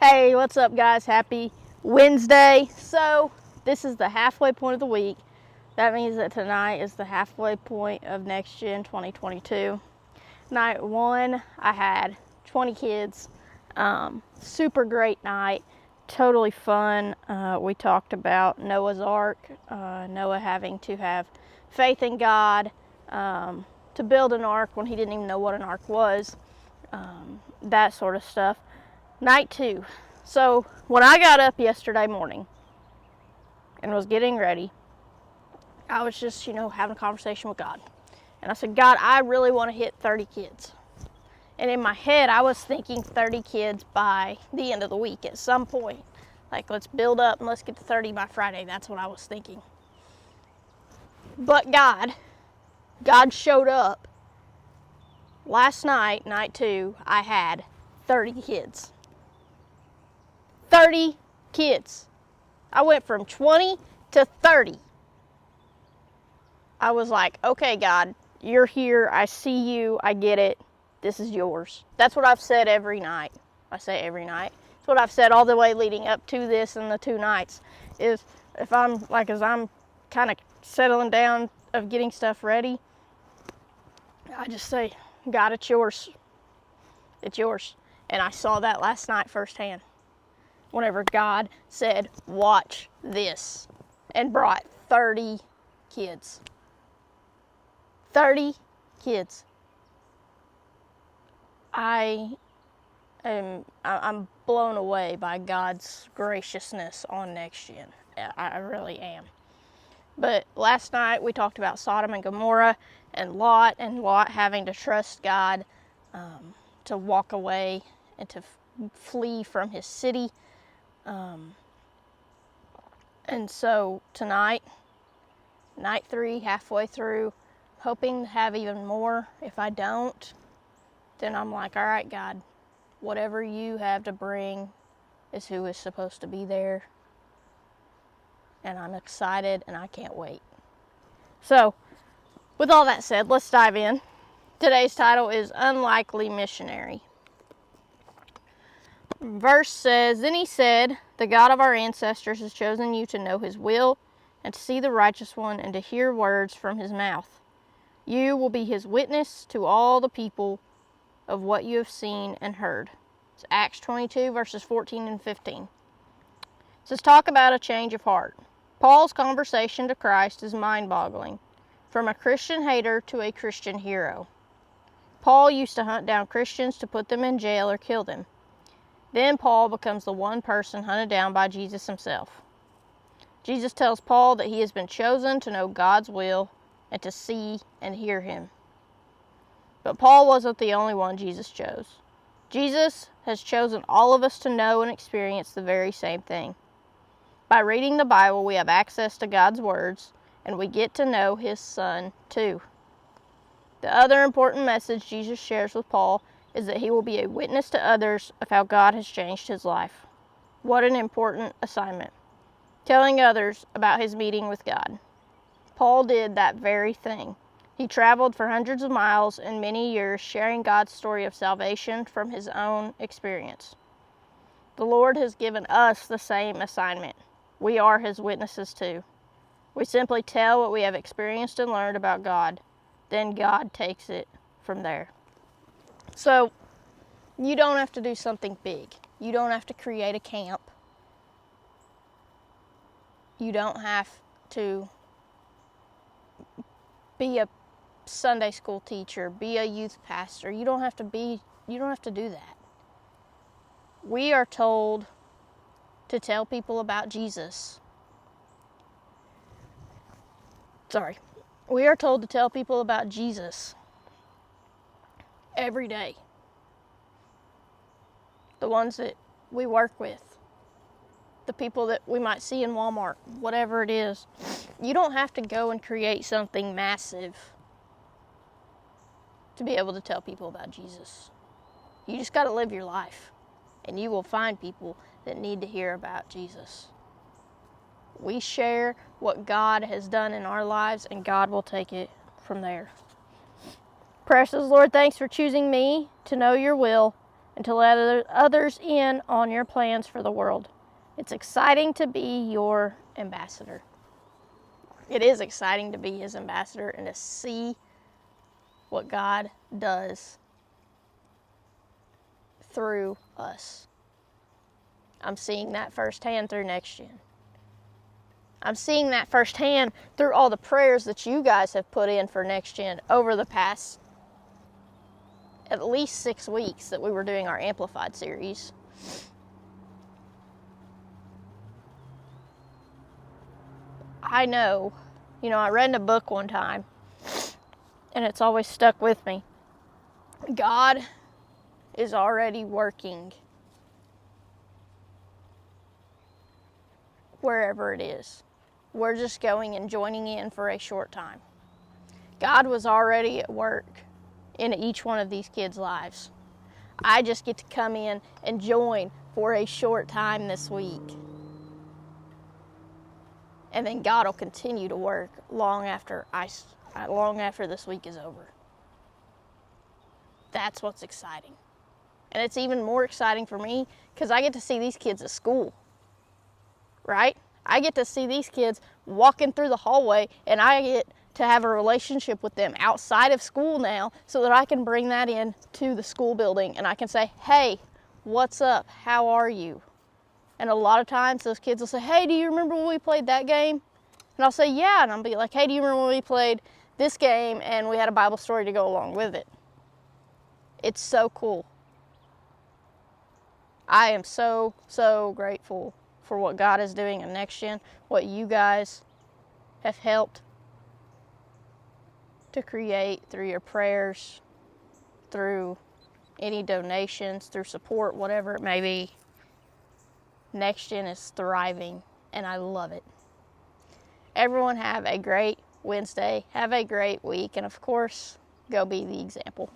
Hey, what's up, guys? Happy Wednesday. So, this is the halfway point of the week. That means that tonight is the halfway point of Next Gen 2022. Night one, I had 20 kids. Super great night. Totally fun. We talked about Noah's Ark, Noah having to have faith in God to build an ark when he didn't even know what an ark was. That sort of stuff. Night two. So when I got up yesterday morning and was getting ready, I was just, having a conversation with God. And I said, God, I really want to hit 30 kids. And in my head, I was thinking 30 kids by the end of the week at some point. Like, let's build up and let's get to 30 by Friday. That's what I was thinking. But God showed up. Last night, night two, I had 30 kids. 30 kids. I went from 20 to 30. I was like, okay, God, you're here. I see you. I get it. This is yours. That's what I've said every night. I say every night. It's what I've said all the way leading up to this and the two nights. Is if I'm as I'm kind of settling down of getting stuff ready, I just say, God, it's yours. It's yours. And I saw that last night firsthand. Whenever God said, watch this, and brought 30 kids. 30 kids. I'm blown away by God's graciousness on Next Gen. I really am. But last night we talked about Sodom and Gomorrah and Lot having to trust God to walk away and to flee from his city. And so tonight, night three, halfway through, hoping to have even more. If I don't, then I'm like, all right, God, whatever you have to bring is who is supposed to be there. And I'm excited and I can't wait. So, with all that said, let's dive in. Today's title is Unlikely Missionary. Verse says, Then he said, The God of our ancestors has chosen you to know his will, and to see the righteous one, and to hear words from his mouth. You will be his witness to all the people of what you have seen and heard. It's Acts 22, verses 14 and 15. It says, talk about a change of heart. Paul's conversation to Christ is mind-boggling. From a Christian hater to a Christian hero. Paul used to hunt down Christians to put them in jail or kill them. Then Paul becomes the one person hunted down by Jesus himself. Jesus tells Paul that he has been chosen to know God's will and to see and hear him. But Paul wasn't the only one Jesus chose. Jesus has chosen all of us to know and experience the very same thing. By reading the Bible, we have access to God's words, and we get to know his Son too. The other important message Jesus shares with Paul is that he will be a witness to others of how God has changed his life. What an important assignment. Telling others about his meeting with God. Paul did that very thing. He traveled for hundreds of miles and many years sharing God's story of salvation from his own experience. The Lord has given us the same assignment. We are his witnesses too. We simply tell what we have experienced and learned about God. Then God takes it from there. So, you don't have to do something big. You don't have to create a camp. You don't have to be a Sunday school teacher, be a youth pastor. You don't have to do that. We are told to tell people about Jesus. We are told to tell people about Jesus every day. The ones that we work with, the people that we might see in Walmart, whatever it is. You don't have to go and create something massive to be able to tell people about Jesus. You just got to live your life, and you will find people that need to hear about Jesus. We share what God has done in our lives, and God will take it from there. Precious Lord, thanks for choosing me to know your will and to let others in on your plans for the world. It's exciting to be your ambassador. It is exciting to be his ambassador and to see what God does through us. I'm seeing that firsthand through Next Gen. I'm seeing that firsthand through all the prayers that you guys have put in for Next Gen over the past at least 6 weeks that we were doing our Amplified series. I know, I read in a book one time, and it's always stuck with me. God is already working wherever it is. We're just going and joining in for a short time. God was already at work in each one of these kids' lives. I just get to come in and join for a short time this week. And then God will continue to work long after this week is over. That's what's exciting. And it's even more exciting for me because I get to see these kids at school. Right? I get to see these kids walking through the hallway, and I get to have a relationship with them outside of school now so that I can bring that in to the school building and I can say, hey, what's up? How are you? And a lot of times those kids will say, hey, do you remember when we played that game? And I'll say, yeah. And I'll be like, hey, do you remember when we played this game and we had a Bible story to go along with it? It's so cool. I am so, so grateful for what God is doing in Next Gen, what you guys have helped to create through your prayers, through any donations, through support, whatever it may be. Next Gen is thriving, and I love it. Everyone have a great Wednesday. Have a great week, and of course, go be the example.